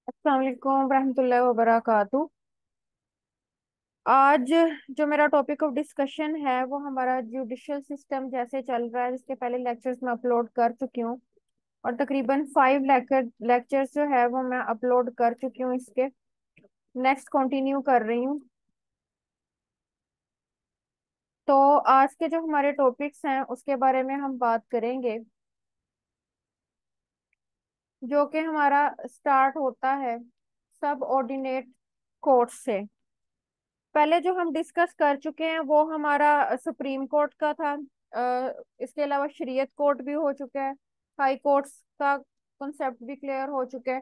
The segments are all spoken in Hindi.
अस्सलाम वालेकुम रहमतुल्लाहि व बरकातहू। आज जो मेरा टॉपिक ऑफ डिस्कशन है वो हमारा जुडिशियल सिस्टम जैसे चल रहा है, जिसके पहले लेक्चर्स मैं अपलोड कर चुकी हूँ। और तकरीबन 5 लेक्चर्स जो है वो मैं अपलोड कर चुकी हूँ। इसके नेक्स्ट कंटिन्यू कर रही हूँ। तो आज के जो हमारे टॉपिक्स हैं उसके बारे में हम बात करेंगे, जो कि हमारा स्टार्ट होता है सब ऑर्डिनेट कोर्ट से। पहले जो हम डिस्कस कर चुके हैं वो हमारा सुप्रीम कोर्ट का था। इसके अलावा शरीयत कोर्ट भी हो चुका है। हाई कोर्ट्स का कॉन्सेप्ट भी क्लियर हो चुका है।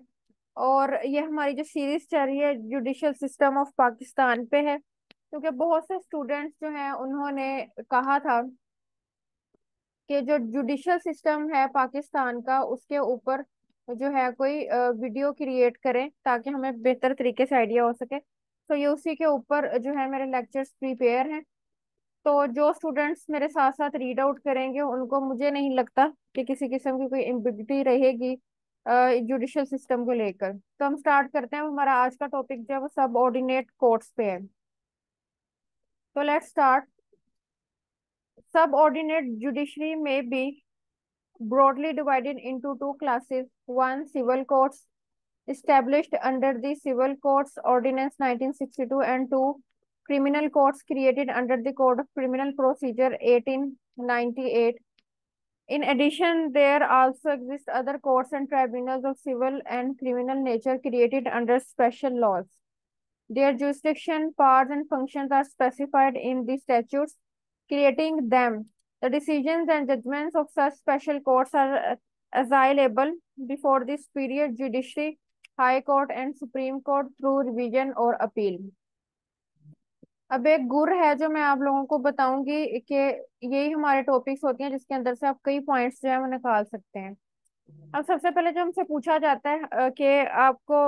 और ये हमारी जो सीरीज चल रही है जुडिशियल सिस्टम ऑफ पाकिस्तान पे है, क्योंकि बहुत से स्टूडेंट्स जो हैं उन्होंने कहा था कि जो जुडिशियल सिस्टम है पाकिस्तान का उसके ऊपर जो है कोई वीडियो क्रिएट करें ताकि हमें बेहतर तरीके से आइडिया हो सके। तो ये उसी के ऊपर जो है मेरे लेक्चर्स प्रिपेयर हैं। तो जो स्टूडेंट्स मेरे साथ साथ रीड आउट करेंगे उनको मुझे नहीं लगता कि किसी किस्म की कोई एम्बिग्युइटी रहेगी जुडिशियल सिस्टम को लेकर। तो हम स्टार्ट करते हैं। हमारा आज का टॉपिक जो है वो सब ऑर्डिनेट कोर्ट्स पे है। तो लेट्स स्टार्ट। सब ऑर्डिनेट जुडिशरी में B broadly divided into two classes. One, civil courts established under the Civil Courts Ordinance 1962, and two, criminal courts created under the Code of Criminal Procedure 1898. In addition, there also exist other courts and tribunals of civil and criminal nature created under special laws. Their jurisdiction, powers, and functions are specified in the statutes creating them. The decisions and judgments of such special courts are assailable before the superior judiciary, High Court, and Supreme Court through revision or appeal. अब एक गुर है जो मैं आप लोगों को बताऊंगी कि यही हमारे टॉपिक्स होते हैं जिसके अंदर से आप कई पॉइंट्स जो है वो निकाल सकते हैं। अब सबसे पहले जो हमसे पूछा जाता है कि आपको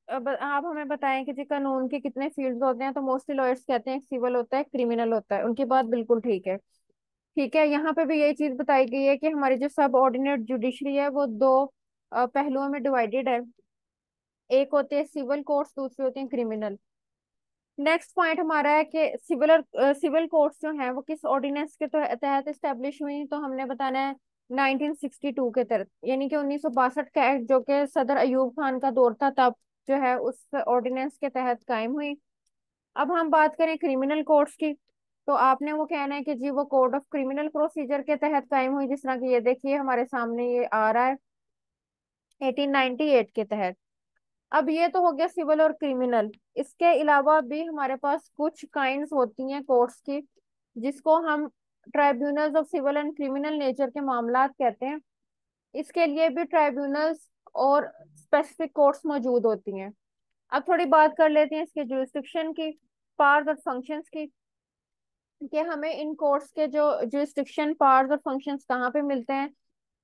अब आप हमें बताएं कि जी कानून के कितने फील्ड्स होते हैं, तो मोस्टली लॉयर्स कहते हैं सिविल होता है, क्रिमिनल होता है। उनकी बात बिल्कुल ठीक है। ठीक है, यहाँ पे भी यही चीज बताई गई है कि हमारी जो सब ऑर्डिनेट जुडिशरी है वो दो पहलुओं में डिवाइडेड है। एक होते हैं सिविल कोर्ट्स, दूसरे होते हैं क्रिमिनल। नेक्स्ट पॉइंट हमारा है कि सिविल कोर्ट्स जो हैं वो किस ऑर्डिनेंस के तहत स्टेब्लिश हुई, तो हमने बताना है 1962 के तहत, यानी कि 1962 का एक्ट जो कि सदर अयूब खान का दौर था तब जो है उस ऑर्डिनेंस के तहत कायम हुई। अब हम बात करें क्रिमिनल कोर्ट्स की, तो आपने वो कहना है कि जी वो कोड ऑफ क्रिमिनल प्रोसीजर के तहत कायम हुई, जिस तरह की ये देखिए हमारे सामने ये आ रहा है 1898 के तहत। अब ये तो हो गया सिविल और क्रिमिनल। इसके अलावा भी हमारे पास कुछ काइंड्स होती हैं कोर्ट्स की, जिसको हम tribunals of civil and criminal nature के मामलात कहते हैं। इसके लिए भी ट्राइब्यूनल्स और स्पेसिफिक कोर्ट्स मौजूद होती हैं। अब थोड़ी बात कर लेते हैं इसके जुरिस्डिक्शन की, पावर्स और फंक्शंस की, कि हमें इन कोर्ट्स के जो जुरिस्डिक्शन, पावर्स और फंक्शंस कहाँ पे मिलते हैं।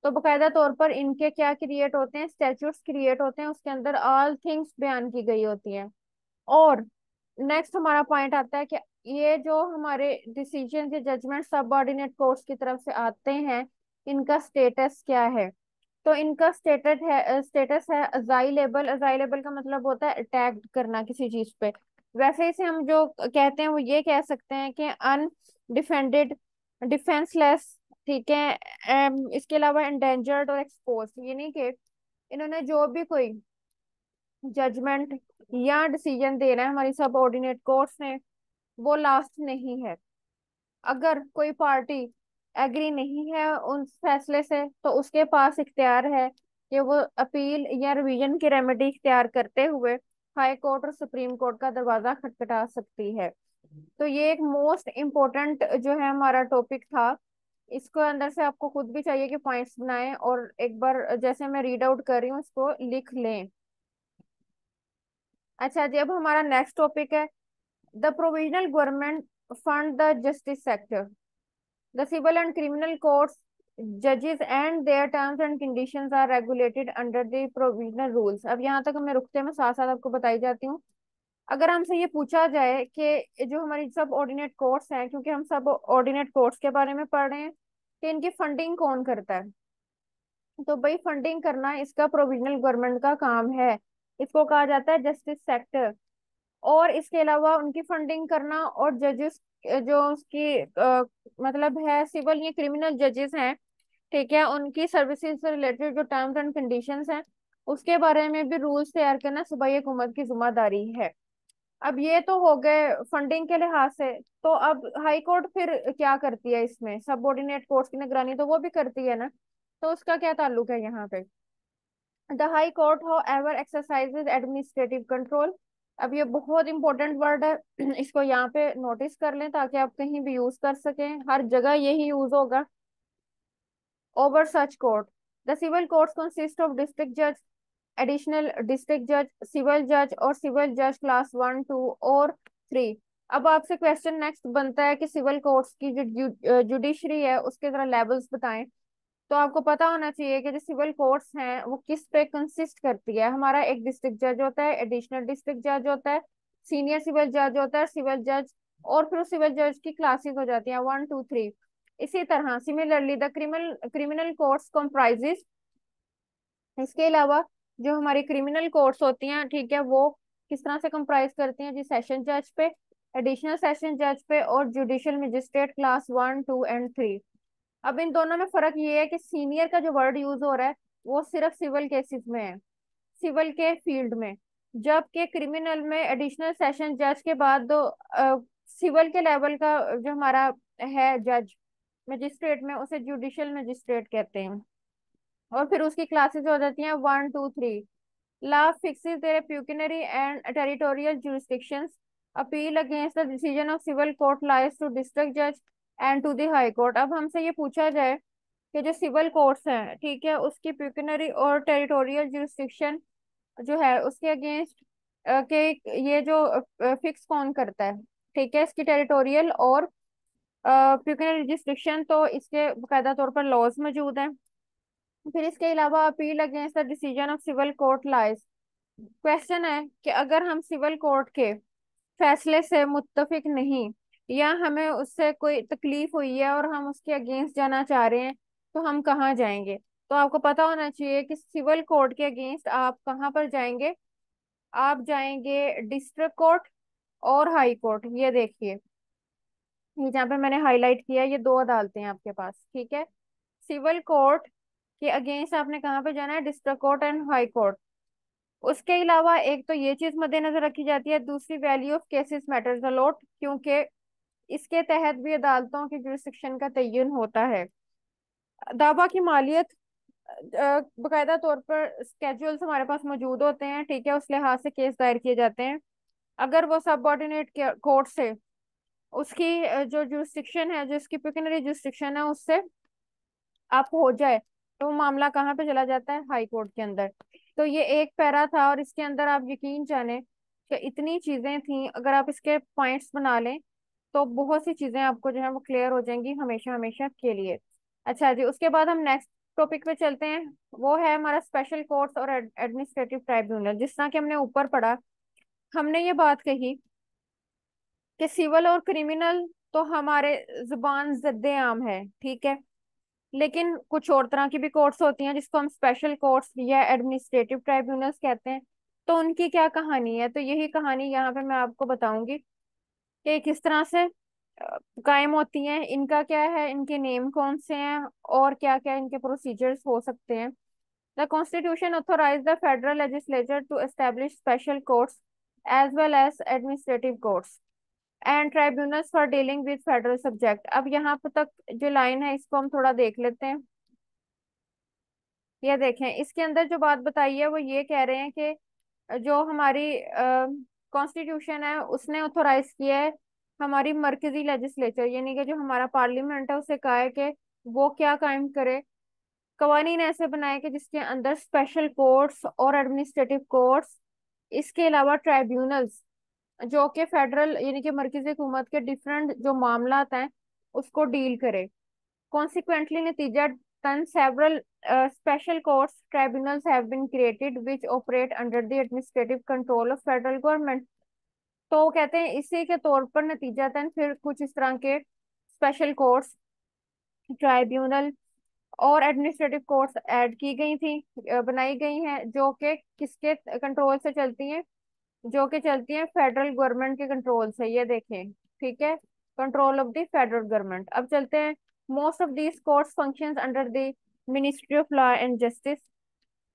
तो बकायदा तौर पर इनके क्या क्रिएट होते हैं, स्टैट्यूट्स क्रिएट होते हैं, उसके अंदर ऑल थिंग्स बयान की गई होती हैं। और नेक्स्ट हमारा पॉइंट आता है कि ये जो हमारे डिसीजन या जजमेंट सबऑर्डिनेट कोर्ट्स की तरफ से आते हैं, इनका स्टेटस क्या है। तो इनका स्टेटस है अजाइलेबल। अजाइलेबल का मतलब होता है अटैक करना किसी चीज पे। वैसे इसे हम जो कहते हैं वो ये कह सकते हैं कि अनडिफेंडेड, डिफेंसलेस। ठीक है। इसके अलावा इंडेंजर्ड और एक्सपोज, यानी कि इन्होंने जो भी कोई जजमेंट या डिसीजन देना है हमारी सब ऑर्डिनेट कोर्ट्स ने, वो लास्ट नहीं है। अगर कोई पार्टी एग्री नहीं है उन फैसले से तो उसके पास इख्तियार है कि वो अपील या रिवीजन की रेमेडी इख्तियार करते हुए हाई कोर्ट और सुप्रीम कोर्ट का दरवाजा खटखटा सकती है। तो ये एक मोस्ट इम्पोर्टेंट जो है हमारा टॉपिक था। इसको अंदर से आपको खुद भी चाहिए कि पॉइंट्स बनाएं और एक बार जैसे मैं रीड आउट कर रही हूँ इसको लिख लें। अच्छा जी, अब हमारा नेक्स्ट टॉपिक है the provisional government fund the justice sector. The civil and criminal courts, judges and their terms and conditions are regulated under the provisional rules। अब यहाँ तक हमें रुकते हैं, मैं साथ साथ आपको बताई जाती हूँ। अगर हमसे ये पूछा जाए कि जो हमारी सब ऑर्डिनेट कोर्ट्स हैं, क्योंकि हम सब ऑर्डिनेट कोर्ट्स के बारे में पढ़ रहे हैं, कि इनकी फंडिंग कौन करता है, तो भाई फंडिंग करना इसका प्रोविजनल गवर्नमेंट का काम है। इसको कहा जाता है जस्टिस सेक्टर। और इसके अलावा उनकी फंडिंग करना, और जजेस जो उसकी मतलब है सिविल या क्रिमिनल जजेस हैं, ठीक है, उनकी सर्विसेज से रिलेटेड जो टर्म्स एंड कंडीशंस हैं उसके बारे में भी रूल्स तैयार करना सूबाई हुकूमत की जिम्मेदारी है। अब ये तो हो गए फंडिंग के लिहाज से। तो अब हाई कोर्ट फिर क्या करती है, इसमें सबऑर्डिनेट कोर्ट्स की निगरानी तो वो भी करती है ना, तो उसका क्या ताल्लुक है यहाँ पे। The high court how ever exercises administrative control. अब ये बहुत इंपॉर्टेंट वर्ड है, इसको यहाँ पे नोटिस कर लें ताकि आप कहीं भी यूज कर सकें, हर जगह यही यूज होगा। Over such court, the civil courts consist of district जज, एडिशनल डिस्ट्रिक्ट जज, सिविल जज और सिविल जज क्लास 1, 2 और 3। अब आपसे क्वेश्चन नेक्स्ट बनता है कि सिविल कोर्ट्स की जो जुडिशरी है उसके जरा लेवल्स बताएं। तो आपको पता होना चाहिए कि जो सिविल कोर्ट्स हैं वो किस पे कंसिस्ट करती है। हमारा एक डिस्ट्रिक्ट जज होता है, एडिशनल डिस्ट्रिक्ट जज होता है, सीनियर सिविल जज होता है, सिविल जज, और फिर सिविल जज की क्लासेस हो जाती हैं 1, 2, 3। इसी तरह similarly the criminal criminal courts comprises, इसके अलावा जो हमारी क्रिमिनल कोर्ट्स होती हैं, ठीक है, वो किस तरह से कंप्राइज करती हैं जी, सेशन जज पे, एडिशनल सेशन जज पे और जुडिशियल मजिस्ट्रेट क्लास 1, 2 एंड 3। अब इन दोनों में फर्क ये है कि सीनियर का जो वर्ड यूज हो रहा है वो सिर्फ सिविल केसेस में है, सिविल के फील्ड में, जबकि क्रिमिनल में एडिशनल सेशन जज के बाद दो सिविल के लेवल का जो हमारा है जज मजिस्ट्रेट में, उसे जुडिशियल मजिस्ट्रेट कहते हैं। और फिर उसकी क्लासेस हो जाती हैं 1, 2, 3। Law fixes their pecuniary and territorial jurisdictions. Appeal against the decision of civil court lies to district जज and to the high court. अब हमसे ये पूछा जाए कि जो सिविल कोर्ट्स हैं, ठीक है, उसकी प्यूकिनरी और टेरिटोरियल jurisdiction जो है उसके अगेंस्ट के ये जो फिक्स कौन करता है, ठीक है, इसकी टेरिटोरियल और प्यूकिनरी jurisdiction, तो इसके बाकायदा तौर पर लॉज मौजूद हैं। फिर इसके अलावा appeal against the decision of civil court lies. Question है कि अगर हम सिविल कोर्ट के फैसले से मुत्तफिक नहीं, या हमें उससे कोई तकलीफ हुई है और हम उसके अगेंस्ट जाना चाह रहे हैं, तो हम कहाँ जाएंगे। तो आपको पता होना चाहिए कि सिविल कोर्ट के अगेंस्ट आप कहाँ पर जाएंगे। आप जाएंगे डिस्ट्रिक्ट कोर्ट और हाई कोर्ट। ये देखिए, ये जहाँ पे मैंने हाईलाइट किया है, ये दो अदालतें हैं आपके पास, ठीक है। सिविल कोर्ट के अगेंस्ट आपने कहाँ पे जाना है, district court and high court. उसके अलावा एक तो ये चीज मद्देनजर रखी जाती है, दूसरी value of cases matters a lot, क्योंकि इसके तहत भी अदालतों की जुरिस्डिक्शन का तयन होता है। दावा की मालियत, बाकायदा तौर पर स्केड्यूल्स हमारे पास मौजूद होते हैं, ठीक है, उस लिहाज से केस दायर किए जाते हैं। अगर वो सबऑर्डिनेट कोर्ट से उसकी जो जुरिस्डिक्शन है, जो इसकी पिक्यूनरी जुरिस्डिक्शन है, उससे आप हो जाए, तो वो मामला कहाँ पे चला जाता है, हाई कोर्ट के अंदर। तो ये एक पैरा था और इसके अंदर आप यकीन जाने कि इतनी चीजें थी, अगर आप इसके पॉइंट्स बना लें तो बहुत सी चीजें आपको जो है वो क्लियर हो जाएंगी हमेशा हमेशा के लिए। अच्छा जी, उसके बाद हम नेक्स्ट टॉपिक पे चलते हैं। वो है हमारा स्पेशल कोर्ट्स और एडमिनिस्ट्रेटिव ट्राइब्यूनल। जिस तरह कि हमने ऊपर पढ़ा, हमने ये बात कही कि सिविल और क्रिमिनल तो हमारे जुबान जद्दे आम है, ठीक है, लेकिन कुछ और तरह की भी कोर्ट्स होती हैं जिसको हम स्पेशल कोर्ट्स या एडमिनिस्ट्रेटिव ट्राइब्यूनल्स कहते हैं। तो उनकी क्या कहानी है, तो यही कहानी यहाँ पे मैं आपको बताऊंगी कि किस तरह से कायम होती हैं, इनका क्या है, इनके नेम कौन से हैं और क्या क्या इनके प्रोसीजर्स हो सकते हैं। The constitution authorise the federal legislature to establish special courts as well as administrative courts and tribunals for dealing with federal subject. अब यहाँ पर तक जो लाइन है इसको हम थोड़ा देख लेते हैं। ये देखें, इसके अंदर जो बात बताई है वो ये कह रहे हैं कि जो हमारी कॉन्स्टिट्यूशन है उसने ऑथोराइज किया है हमारी मरकजी लेजिस्लेचर, यानी कि जो हमारा पार्लियामेंट है उसे कहा है कि वो क्या कायम करे, कवानीन ऐसे बनाए कि जिसके अंदर स्पेशल कोर्ट्स और एडमिनिस्ट्रेटिव कोर्ट्स, इसके अलावा ट्राइब्यूनल्स जो कि फेडरल यानी कि मरकजी हुकूमत के डिफरेंट जो मामलात हैं उसको डील करे। Consequently, Natija, several special courts tribunals have been created which operate under the administrative control of federal government। तो वो कहते हैं इसी के तौर पर नतीजतन फिर कुछ इस तरह के स्पेशल कोर्ट्स, ट्राइब्यूनल और एडमिनिस्ट्रेटिव कोर्ट्स ऐड की गई थी, बनाई गई हैं, जो कि किसके कंट्रोल से चलती हैं, जो कि चलती हैं फेडरल गवर्नमेंट के कंट्रोल से, ये देखें। ठीक है, control of the federal government. अब चलते हैं, most of these courts functions under the ministry of law and justice.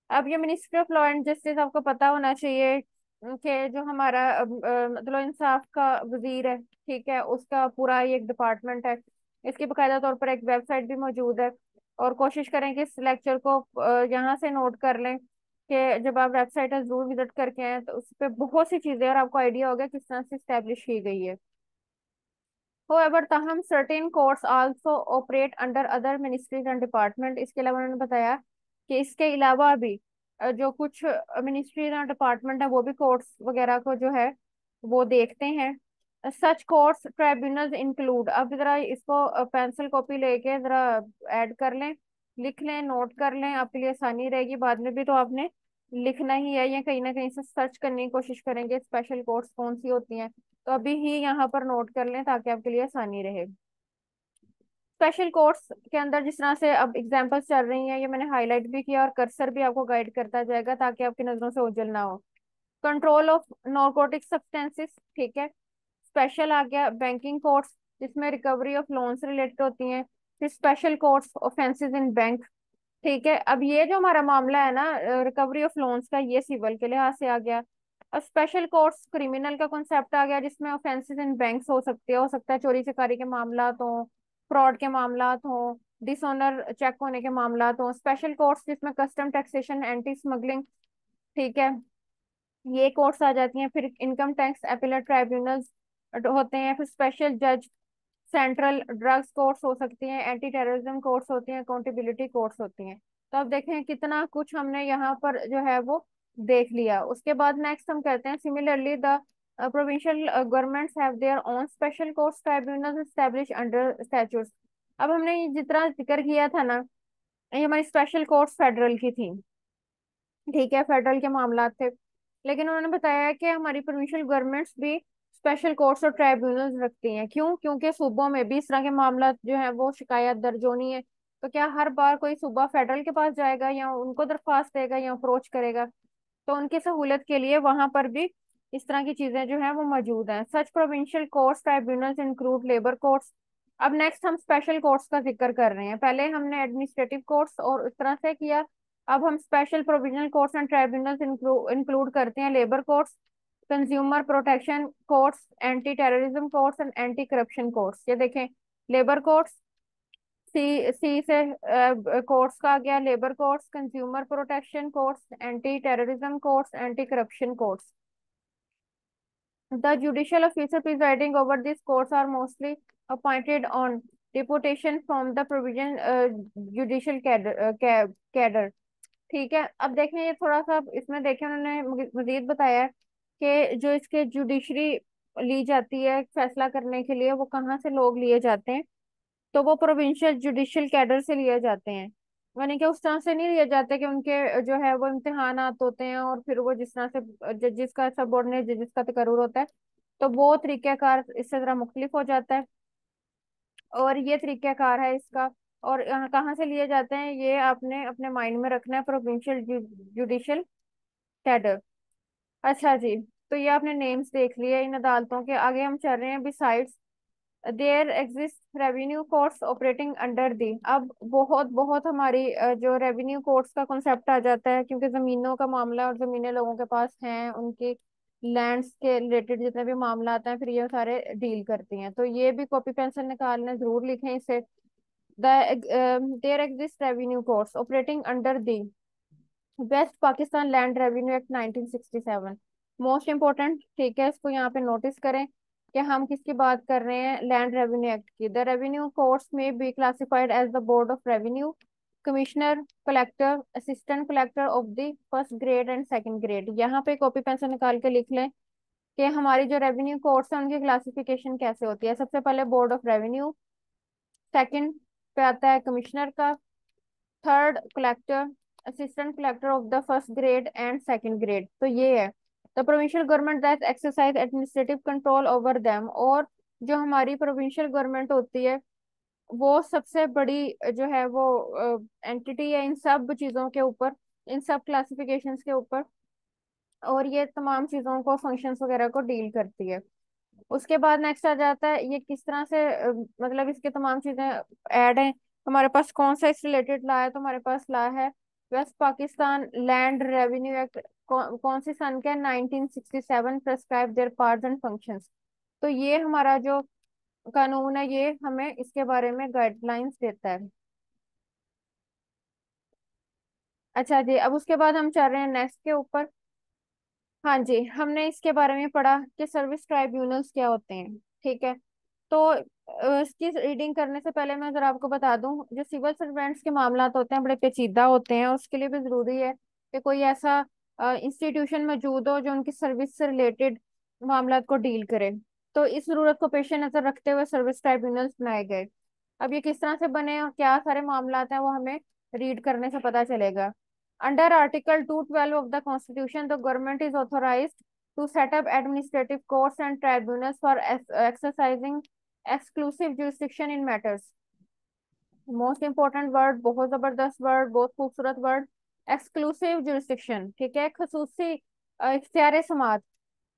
अब ये ministry of law and justice आपको पता होना चाहिए कि जो हमारा मतलब इंसाफ का वजीर है, ठीक है, उसका पूरा ये एक डिपार्टमेंट है। इसकी बकायदा तौर पर एक वेबसाइट भी मौजूद है। और कोशिश करें कि इस लेक्चर को यहाँ से नोट कर लें कि जब आप वेबसाइट जरूर विजिट करके आए, तो उस पर बहुत सी चीजें और आपको आइडिया होगा किस तरह से स्टैब्लिश की गई है। होwever ताहम certain courts also operate under other ministries and department। इसके अलावा उन्होंने बताया कि इसके अलावा भी जो कुछ मिनिस्ट्रीज और डिपार्टमेंट है वो भी कोर्ट्स वगैरह को जो है वो देखते हैं। सच कोर्ट्स ट्राइब्यूनल्स इंक्लूड। अब जरा इसको पेंसिल कॉपी लेके जरा ऐड कर लें, लिख लें, नोट कर लें, आपके लिए आसानी रहेगी। बाद में भी तो आपने लिखना ही है, या कहीं ना कहीं से सर्च करने की कोशिश करेंगे स्पेशल कोर्ट्स कौन सी होती हैं। तो अभी ही यहाँ पर नोट कर लें ताकि आपके लिए आसानी रहे। स्पेशल कोर्स के अंदर जिस तरह से अब एग्जांपल्स चल रही हैं, ये मैंने हाईलाइट भी किया और कर्सर भी आपको गाइड करता जाएगा ताकि आपकी नजरों से ओझल ना हो। कंट्रोल ऑफ नारकोटिक सब्सटेंसेस, ठीक है। स्पेशल आ गया बैंकिंग कोर्ट्स, जिसमें रिकवरी ऑफ लोन से रिलेटेड होती हैं। फिर स्पेशल कोर्ट्स ऑफेंसेस इन बैंक, ठीक है। अब ये जो हमारा मामला है ना, रिकवरी ऑफ लोन्स का, ये सिविल के लिहाज से आ गया। अब स्पेशल कोर्ट्स क्रिमिनल का कॉन्सेप्ट आ गया, जिसमें ऑफेंसेस इन बैंक्स हो सकते हैं, हो सकता है चोरी चकारी के मामला हो, फ्रॉड के मामला हो, डिसऑनर चेक होने के मामला हो। स्पेशल कोर्ट्स जिसमें कस्टम टैक्सेशन, एंटी स्मगलिंग, ठीक है, ये कोर्ट्स आ जाती हैं। फिर इनकम टैक्स अपीलेट ट्राइब्यूनल्स होते हैं। फिर स्पेशल जज, सेंट्रल ड्रग्स कोर्ट्स हो सकती हैं, एंटी टेररिज्म कोर्ट्स होती हैं, अकाउंटेबिलिटी कोर्ट्स होती हैं। तो अब देखें कितना कुछ हमने यहाँ पर जो है वो देख लिया। उसके बाद नेक्स्ट हम कहते हैं similarly the provincial governments have their own special courts tribunals establish under statutes. अब हमने ये जितना जिक्र किया था ना, ये हमारी स्पेशल कोर्ट्स फेडरल की थी, ठीक है, फेडरल के मामला थे। लेकिन उन्होंने बताया कि हमारी प्रोविंशियल गवर्नमेंट्स भी स्पेशल कोर्ट्स और ट्राइब्यूनल्स रखती हैं। क्यों? क्योंकि सूबों में भी इस तरह के मामला जो है वो शिकायत दर्ज होनी है। तो क्या हर बार कोई सूबा फेडरल के पास जाएगा या उनको दरख्वास्त देगा या अप्रोच करेगा? तो उनकी सहूलियत के लिए वहां पर भी इस तरह की चीजें जो है वो मौजूद हैं। Such provincial courts tribunals include labour courts. अब नेक्स्ट हम स्पेशल कोर्ट्स का जिक्र कर रहे हैं। पहले हमने एडमिनिस्ट्रेटिव कोर्ट्स और इस तरह से किया, अब हम special provisional courts and tribunals include करते हैं। Labour courts, consumer protection courts, anti terrorism courts and anti corruption courts. ये देखें, लेबर कोर्ट्स, सी सी से कोर्ट्स का आ गया, labour courts, consumer protection courts, anti terrorism courts, anti corruption courts. The judicial officer presiding over these courts are mostly appointed on deputation from the provision judicial cadre। ठीक है, अब देखें ये थोड़ा सा इसमें देखें, उन्होंने मजीद बताया कि जो इसके जुडिशरी ली जाती है फैसला करने के लिए, वो कहाँ से लोग लिए जाते हैं, तो वो प्रोविंशियल जुडिशियल कैडर से लिए जाते हैं। यानी कि उस तरह से नहीं लिए जाते कि उनके जो है वो इम्तिहानात होते हैं और फिर वो जिस तरह से जजिस का, सबऑर्डिनेट जजिस का तकर्रुर होता है, तो वो तरीक़ाकार इससे जरा मुख्तलिफ हो जाता है। और ये तरीक़ाकार है इसका। और यहाँ कहाँ से लिए जाते हैं ये आपने अपने माइंड में रखना है, प्रोविंशियल जुडिशियल कैडर। अच्छा जी, तो ये आपने नेम्स देख लिए इन अदालतों के। आगे हम चल रहे हैं। Besides there exist revenue courts operating under the. अब बहुत बहुत हमारी जो रेवेन्यू कोर्ट्स का कॉन्सेप्ट आ जाता है, क्योंकि जमीनों का मामला और जमीनें लोगों के पास हैं, उनकी लैंड्स के रिलेटेड जितने भी मामला आते हैं, फिर ये सारे डील करती हैं। तो ये भी कॉपी पेंसिल निकालना जरूर लिखें इसे। The there exist revenue courts operating under the West Pakistan land revenue act 1967। Most important, ठीक है, इसको यहाँ पे नोटिस करें कि हम किसकी बात कर रहे हैं, लैंड रेवेन्यू एक्ट की। The revenue courts may be classified as the board of revenue, commissioner, collector, assistant collector of the first grade and second grade. यहाँ पे कॉपी पेंसिल निकाल के लिख लें कि हमारी जो रेवेन्यू कोर्ट्स हैं उनकी क्लासिफिकेशन कैसे होती है। सबसे पहले बोर्ड ऑफ रेवेन्यू, सेकंड पे आता है कमिश्नर का, third collector, assistant collector of the first grade and second grade. तो ये है the provincial government that exercise administrative control over them. और जो हमारी प्रोविंशियल गवर्नमेंट होती है वो सबसे बड़ी जो है वो एंटिटी है इन सब चीजों के ऊपर, इन सब क्लासिफिकेशंस के ऊपर। और ये तमाम चीजों को, फंक्शंस वगैरह को डील करती है। उसके बाद नेक्स्ट आ जाता है ये किस तरह से मतलब इसके तमाम चीजें ऐड हैं। हमारे पास कौन सा इस रिलेटेड ला है, तो हमारे पास ला है West Pakistan land revenue act. कौन सी सन का, 1967, prescribe their parts and functions. तो ये हमारा जो कानून है ये हमें इसके बारे में गाइडलाइंस देता है। अच्छा जी, अब उसके बाद हम चल रहे हैं नेक्स्ट के ऊपर। हाँ जी, हमने इसके बारे में पढ़ा कि सर्विस ट्राइब्यूनल्स क्या होते हैं। ठीक है। तो इसकी रीडिंग करने से पहले मैं जरा आपको बता दूं, जो सिविल सर्वेंट्स के मामला होते हैं बड़े पेचीदा होते हैं, उसके लिए भी जरूरी है कि कोई ऐसा इंस्टीट्यूशन मौजूद हो जो उनकी सर्विस से रिलेटेड मामला को डील करे। तो इस जरूरत को पेश नजर रखते हुए सर्विस ट्राइब्यूनल्स बनाए गए। अब ये किस तरह से बने और क्या सारे मामला हैं वो हमें रीड करने से पता चलेगा। Under article 212 of the Constitution, the government is authorized to set up administrative courts and tribunals for exercising exclusive jurisdiction in matters। Most important word, बहुत जबरदस्त वर्ड, बहुत खूबसूरत वर्ड, एक्सक्लूसिव जुरिस्डिक्शन। ठीक है, खसूसी इख्तियार समात।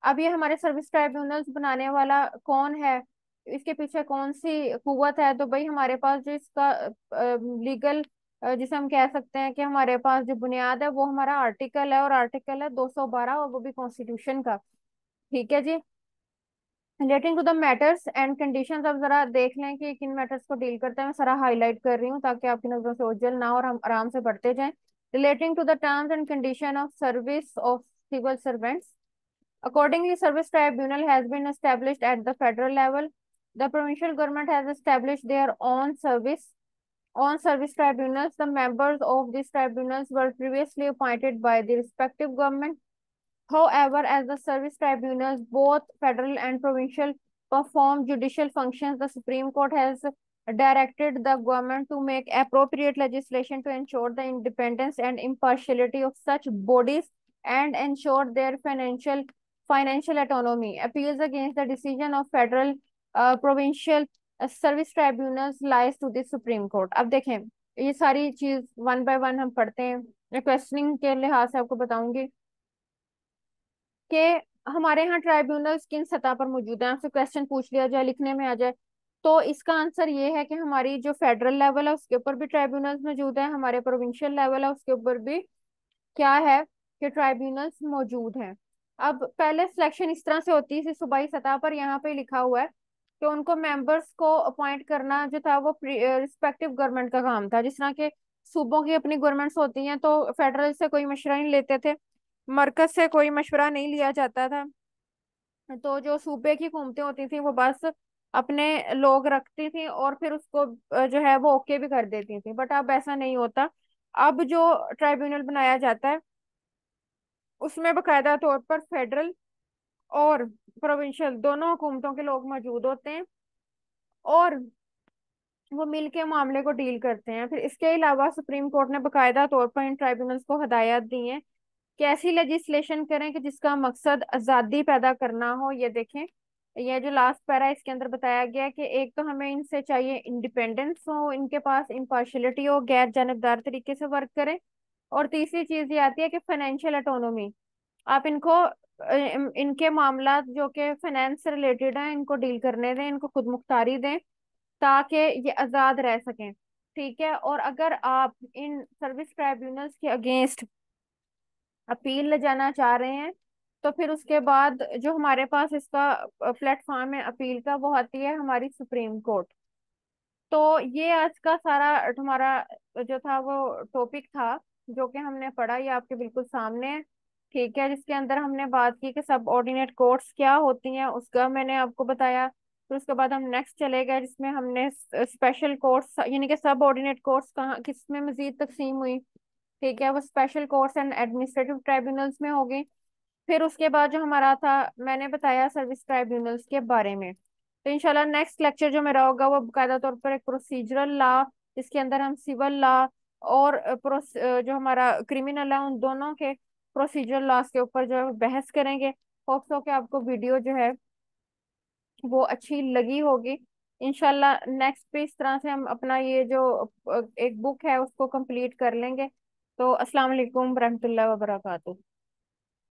अब ये हमारे सर्विस ट्राइब्यूनल्स बनाने वाला कौन है, इसके पीछे कौन सी कुव्वत है, तो भाई हमारे पास जो इसका लीगल, जिसे हम कह सकते हैं कि हमारे पास जो बुनियाद है वो हमारा आर्टिकल है, और आर्टिकल है 212, और वो भी कॉन्स्टिट्यूशन का। ठीक है जी। Relating to the matters and conditions, अब जरा देख लें कि किन मैटर्स को डील करता है। मैं सारा हाईलाइट कर रही हूँ ताकि आपकी नजरों से ओझल ना हो और हम आराम से पढ़ते जाएं। Relating to the terms and condition of service of civil servants. Accordingly, service tribunal has been established at the federal level. The provincial government has established their own service tribunals. The members of these tribunals were previously appointed by the respective government. However, as the service tribunals, both federal and provincial, perform judicial functions, the Supreme Court has directed the government to make appropriate legislation to ensure the independence and impartiality of such bodies and ensure their financial autonomy. Appeals against the decision of federal, provincial service tribunals lies to the Supreme Court। अब देखें, ये सारी चीज वन बाय वन हम पढ़ते हैं। मैं क्वेश्चनिंग के लिहाज से आपको बताऊंगी कि हमारे यहाँ ट्राइब्यूनल्स किन सतह पर मौजूद है। आपसे क्वेश्चन पूछ लिया जाए, लिखने में आ जाए, तो इसका आंसर ये है कि हमारी जो फेडरल लेवल है उसके ऊपर भी ट्राइब्यूनल्स मौजूद है, हमारे प्रोविंशियल लेवल है उसके ऊपर भी क्या है कि ट्राइब्यूनल्स मौजूद हैं। अब पहले सिलेक्शन इस तरह से होती है सूबाई सतह पर, यहाँ पे लिखा हुआ है कि उनको मेंबर्स को अपॉइंट करना जो था वो रिस्पेक्टिव गवर्नमेंट का काम था। जिस तरह के सूबों की अपनी गवर्नमेंट्स होती हैं तो फेडरल से कोई मशवरा नहीं लेते थे, मरकज से कोई मशवरा नहीं लिया जाता था। तो जो सूबे की हुकूमतें होती थी वो बस अपने लोग रखती थी और फिर उसको जो है वो ओके भी कर देती थी। बट अब ऐसा नहीं होता। अब जो ट्राइब्यूनल बनाया जाता है उसमें बकायदा तौर पर फेडरल और प्रोविंशियल दोनों हुकूमतों के लोग मौजूद होते हैं, और वो मिल के मामले को डील करते हैं। फिर इसके अलावा सुप्रीम कोर्ट ने बकायदा तौर पर इन ट्राइब्यूनल्स को हदायत दी है कि ऐसी लेजिस्लेशन करें कि जिसका मकसद आज़ादी पैदा करना हो। ये देखें, ये जो लास्ट पैरा है इसके अंदर बताया गया है कि एक तो हमें इनसे चाहिए इंडिपेंडेंस हो, इनके पास इम्पार्शियलिटी हो, गैर जानबदार तरीके से वर्क करें। और तीसरी चीज ये आती है कि फाइनेंशियल ऑटोनोमी। आप इनको इनके मामला जो कि फाइनेंस से रिलेटेड हैं इनको डील करने दें, इनको खुद मुख्तारी दें ताकि ये आज़ाद रह सकें। ठीक है। और अगर आप इन सर्विस ट्राइब्यूनल्स के अगेंस्ट अपील ले जाना चाह रहे हैं तो फिर उसके बाद जो हमारे पास इसका प्लेटफॉर्म है अपील का, वो आती है हमारी सुप्रीम कोर्ट। तो ये आज का सारा हमारा जो था वो टॉपिक था जो कि हमने पढ़ा, ये आपके बिल्कुल सामने है। ठीक है, जिसके अंदर हमने बात की कि सब ऑर्डिनेट कोर्ट्स क्या होती हैं, उसका मैंने आपको बताया। फिर उसके बाद हम नेक्स्ट चले गए जिसमें हमने स्पेशल कोर्ट्स यानी कि सब ऑर्डिनेट कोर्ट्स कहाँ किस में मजीद तकसीम हुई। ठीक है, वो special courts and administrative tribunals में होगी। फिर उसके बाद जो हमारा था मैंने बताया सर्विस ट्राइब्यूनल्स के बारे में। तो इंशाल्लाह नेक्स्ट लेक्चर जो मेरा होगा वो बाकायदा तौर पर एक प्रोसीजरल लॉ, जिसके अंदर हम सिविल लॉ और जो हमारा क्रिमिनल है उन दोनों के प्रोसीजरल लॉस के ऊपर जो है वो बहस करेंगे। होप्स हो कि आपको वीडियो जो है वो अच्छी लगी होगी। इंशाल्लाह नेक्स्ट पे इस तरह से हम अपना ये जो एक बुक है उसको कंप्लीट कर लेंगे। तो अस्सलाम वालेकुम रहमतुल्लाहि व बरकातहू।